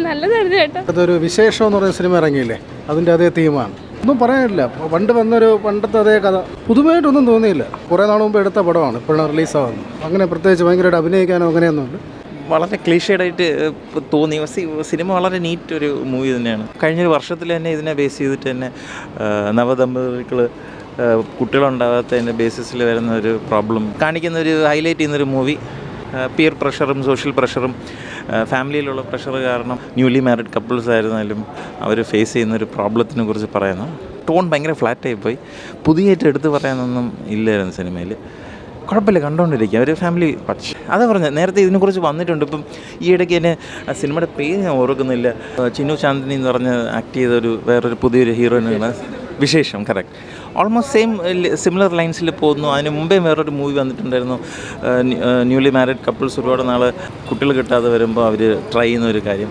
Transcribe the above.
നല്ലതായിരുന്നു ചേട്ടാ. അതൊരു വിശേഷം എന്ന് പറയുന്ന സിനിമ ഇറങ്ങിയില്ലേ, അതിൻ്റെ അതേ തീമാണ്. ഒന്നും പറയാനില്ല, പണ്ടത്തെ അതേ കഥ. പുതുമായിട്ടൊന്നും തോന്നിയില്ല. കുറേ നാൾ മുമ്പ് എടുത്ത പടമാണ് ഇപ്പോഴാണ് റിലീസാവുന്നത്. അങ്ങനെ പ്രത്യേകിച്ച് ഭയങ്കരമായിട്ട് അഭിനയിക്കാനോ അങ്ങനെയൊന്നുമില്ല. വളരെ ക്ലീഷേഡായിട്ട് തോന്നി. സിനിമ വളരെ നീറ്റ് ഒരു മൂവി തന്നെയാണ്. കഴിഞ്ഞൊരു വർഷത്തിൽ തന്നെ ഇതിനെ ബേസ് ചെയ്തിട്ട് തന്നെ നവദമ്പതികൾ കുട്ടികളുണ്ടാകാത്തതിൻ്റെ ബേസിസിൽ വരുന്ന ഒരു പ്രോബ്ലം കാണിക്കുന്ന ഒരു ഹൈലൈറ്റ് ചെയ്യുന്നൊരു മൂവി. പിയർ പ്രഷറും സോഷ്യൽ പ്രഷറും ഫാമിലിയിലുള്ള പ്രഷർ കാരണം ന്യൂലി മാരിഡ് കപ്പിൾസ് ആയിരുന്നാലും അവർ ഫേസ് ചെയ്യുന്നൊരു പ്രോബ്ലത്തിനെ കുറിച്ച് പറയുന്നു. ടോൺ ഭയങ്കര ഫ്ലാറ്റായിപ്പോയി. പുതിയായിട്ട് എടുത്ത് പറയാനൊന്നും ഇല്ലായിരുന്നു സിനിമയിൽ. കുഴപ്പമില്ല, കണ്ടുകൊണ്ടിരിക്കുക. ഒരു ഫാമിലി വാച്ച്. അതാ പറഞ്ഞത്, നേരത്തെ ഇതിനെക്കുറിച്ച് വന്നിട്ടുണ്ട്. ഇപ്പം ഈ ഇടയ്ക്ക് തന്നെ സിനിമയുടെ പേര് ഞാൻ ഓർക്കുന്നില്ല. ചിന്നു ചാന്ദിനി എന്ന് പറഞ്ഞ് ആക്ട് ചെയ്തൊരു വേറൊരു പുതിയൊരു ഹീറോയിനാണ് വിശേഷം. കറക്റ്റ്, ഓൾമോസ്റ്റ് സെയിം സിമിലർ ലൈൻസിൽ പോകുന്നു. അതിന് മുമ്പേ വേറൊരു മൂവി വന്നിട്ടുണ്ടായിരുന്നു, ന്യൂലി മാരിഡ് കപ്പിൾസ് ഒരുപാട് നാൾ കുട്ടികൾ കിട്ടാതെ വരുമ്പോൾ അവർ ട്രൈ ചെയ്യുന്ന ഒരു കാര്യം.